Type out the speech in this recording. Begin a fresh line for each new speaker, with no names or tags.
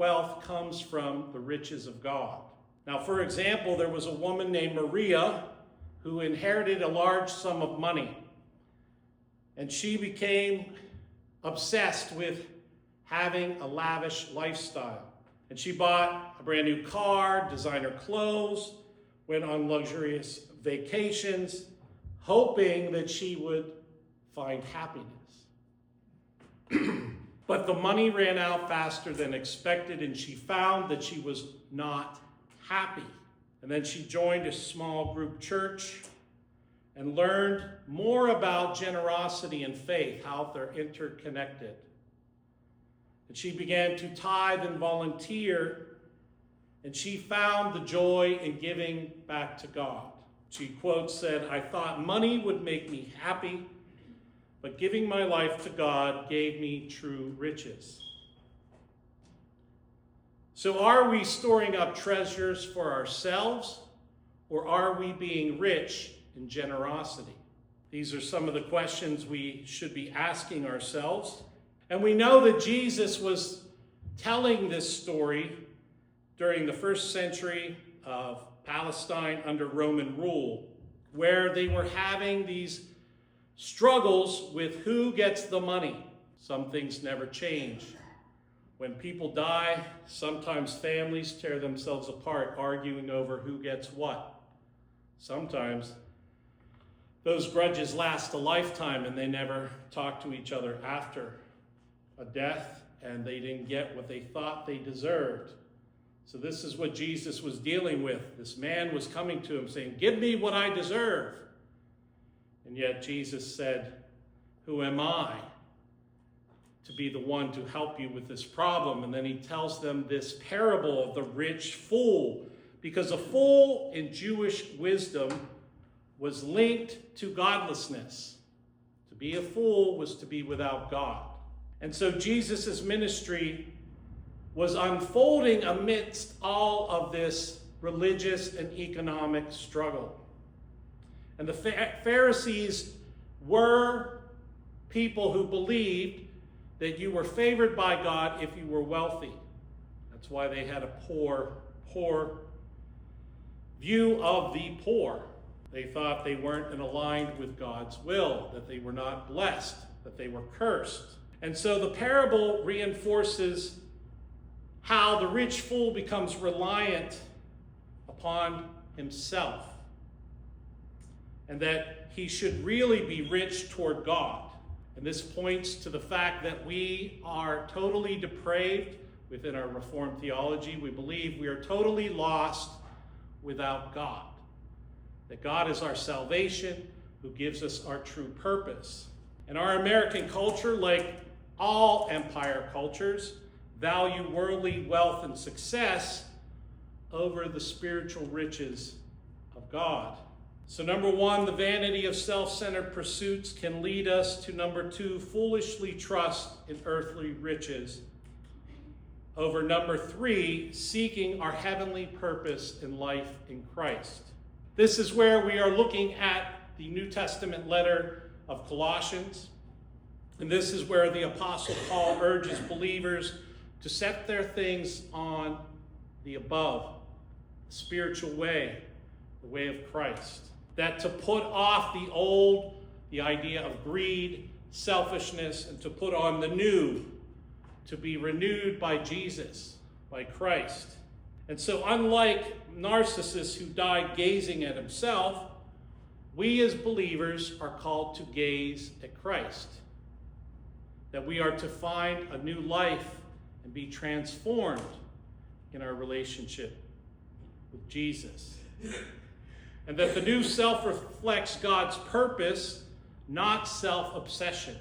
Wealth comes from the riches of God. Now, for example, there was a woman named Maria who inherited a large sum of money. And she became obsessed with having a lavish lifestyle. And she bought a brand new car, designer clothes, went on luxurious vacations, hoping that she would find happiness. But the money ran out faster than expected, and she found that she was not happy. And then she joined a small group church and learned more about generosity and faith, how they're interconnected. And she began to tithe and volunteer, and she found the joy in giving back to God. She quotes said, "I thought money would make me happy, but giving my life to God gave me true riches." So are we storing up treasures for ourselves, or are we being rich in generosity? These are some of the questions we should be asking ourselves. And we know that Jesus was telling this story during the first century of Palestine under Roman rule, where they were having these struggles with who gets the money. Some things never change. When people die, sometimes families tear themselves apart arguing over who gets what. Sometimes those grudges last a lifetime and they never talk to each other after a death, and they didn't get what they thought they deserved. So this is what Jesus was dealing with. This man was coming to him saying, "Give me what I deserve." And yet Jesus said, "Who am I to be the one to help you with this problem?" And then he tells them this parable of the rich fool, because a fool in Jewish wisdom was linked to godlessness. To be a fool was to be without God. And so Jesus' ministry was unfolding amidst all of this religious and economic struggle. And the Pharisees were people who believed that you were favored by God if you were wealthy. That's why they had a poor view of the poor. They thought they weren't aligned with God's will, that they were not blessed, that they were cursed. And so the parable reinforces how the rich fool becomes reliant upon himself, and that he should really be rich toward God. And this points to the fact that we are totally depraved within our Reformed theology. We believe we are totally lost without God, that God is our salvation, who gives us our true purpose. And our American culture, like all empire cultures, value worldly wealth and success over the spiritual riches of God. So number one, the vanity of self-centered pursuits can lead us to number two, foolishly trust in earthly riches, over number three, seeking our heavenly purpose in life in Christ. This is where we are looking at the New Testament letter of Colossians. And this is where the Apostle Paul urges believers to set their things on the above, the spiritual way, the way of Christ. That to put off the old, the idea of greed, selfishness, and to put on the new, to be renewed by Jesus, by Christ. And so unlike Narcissus, who died gazing at himself, we as believers are called to gaze at Christ. That we are to find a new life and be transformed in our relationship with Jesus. And that the new self reflects God's purpose, not self-obsession.